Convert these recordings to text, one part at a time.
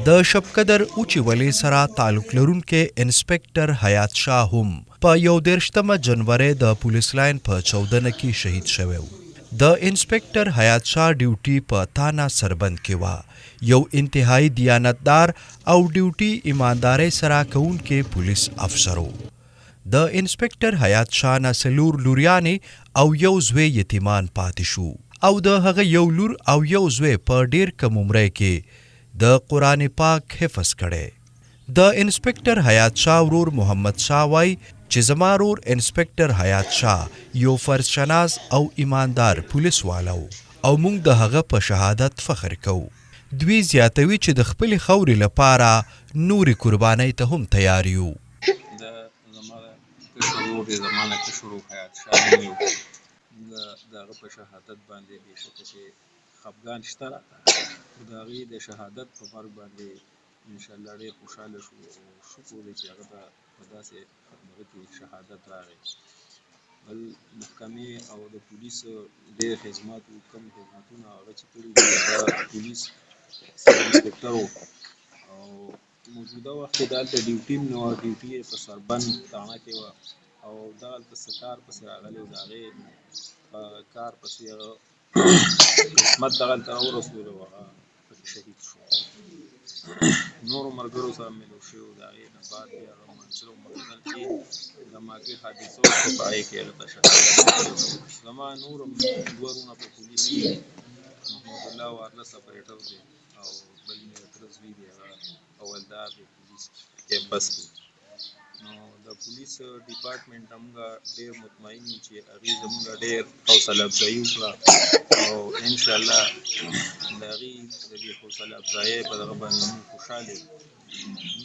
د شبقدر اوچې ولې سره تعلق لرونکي انسپکټر حیات شاه هم په 31 جنوري د پولیس لاین په 14 کې شهید شوی و. د انسپکټر حیات شاه ډیوټي په تانا سربند کې وه. یو انتهایی دیانتدار او ډیوټي ایماندارۍ سره کوونکی پولیس افسر و. د انسپکټر حیات شاه نه 4 لوریانې او یو زوی یتیمان پاتې شو او د هغه یو لور او یو زوی په ډیر کم عمرۍ کې د قرآن پاک حفظ کړي. د انسپکټر حیات شاه ورور محمد شاه وای چې زما ورور انسپکټر حیات شاه یو فرض شناس او ایماندار پولیس والا و او موږ د هغه په شهادت فخر کوو. دوی زیاتوي چې د خپلې خاورې لپاره نورې قربانۍ ته هم تیار یو. زمانه کشر حیات شاه یو د هغه په شهادت باندې بېشکه چې خفګان شته راته د هغې د شهادت په مرګ باندې انشاءالله ډېر خوشحاله شو او شکر دی چې هغه ته په داسې هغه کې شهادت راغی. بل محکمې او د پولیس ډېر خدمات و، کم خدمتونه هغه چې کړي دي هغه پولیس سب انسپکټر و او موجوده وخت کې دلته ډیوټي هم نه وه، ډیوټي یې په سربند تاڼه کې وه او دغلته څه کار پسې راغلی و، د هغې په کار پسې هغه قسمت دغلته راورسېدو او هغه پکې شهید شو. نورو ملګرو سره ملو شوي و، د هغې نه بعد بیا هغه منصور مقتل کې د ماکې حادثه وشوه په هغې کې هغه ته شهادت ورکړل. زما نور هم 2 ورونه په پولیس کې محمد الله وارله سپریټر دی او بل مې تره زوی دی هغه حولدار دی پولیس کیمپس کې. نو د پولیس ډپارټمنټ همغه ډېر مطمئن یو چې هغې زموږ ډېر حوصله افزایي وکړه او انشاءالله د هغې د دې حوصله افزایۍ په دغه باندې موږ خوشحاله یو.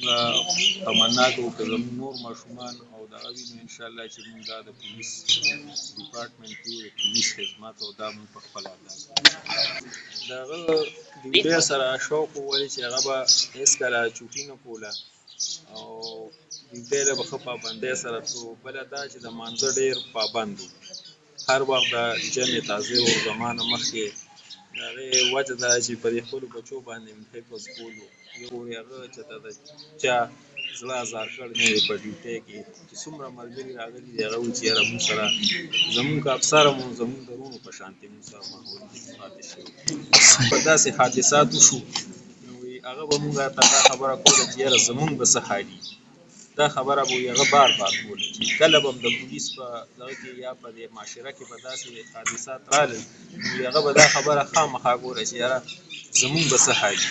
موږ تمنا کوو که زموږ نور ماشومان او دغه وي نو انشاءالله چې موږ دا د پولیس ډپارټمنټ کې د پولیس خدمت او دا موږ پخپله ادا کړو. د هغه ډیوټۍ سره شوق و ولې چې هغه به هېڅکله چوټي نه کوله او ډیوټۍ له به ښه پابندۍ سره تلو. بله دا چې د مانځه ډېر پابند و، هر وخت د جمع تازه و. زما نه مخکې د هغې وجه دا چې په دې خپلو بچو باندې مې حفظ کولو. یو پورې هغه چېرته د چا زړه ازار کړی نه دی په ډیوټۍ کې چې څومره ملګري راغلي دي هغه وایي چې یاره موږ سره زموږ افسر هم زموږ د وروڼو په شانتې موږ سره ماحول کې پاتې شوي. په داسې حادثات وشو نو هغه به موږ ته دا خبره کوله چې یاره زموږ به څه حالي. دا خبره به یې هغه بار بار کوله چې کله به هم د پولیس په دغه کې یا په دې معاشره کې به داسې حادثات رالل نو هغه به دا خبره خامخا کوله چې یاره زموږ به څه حالي.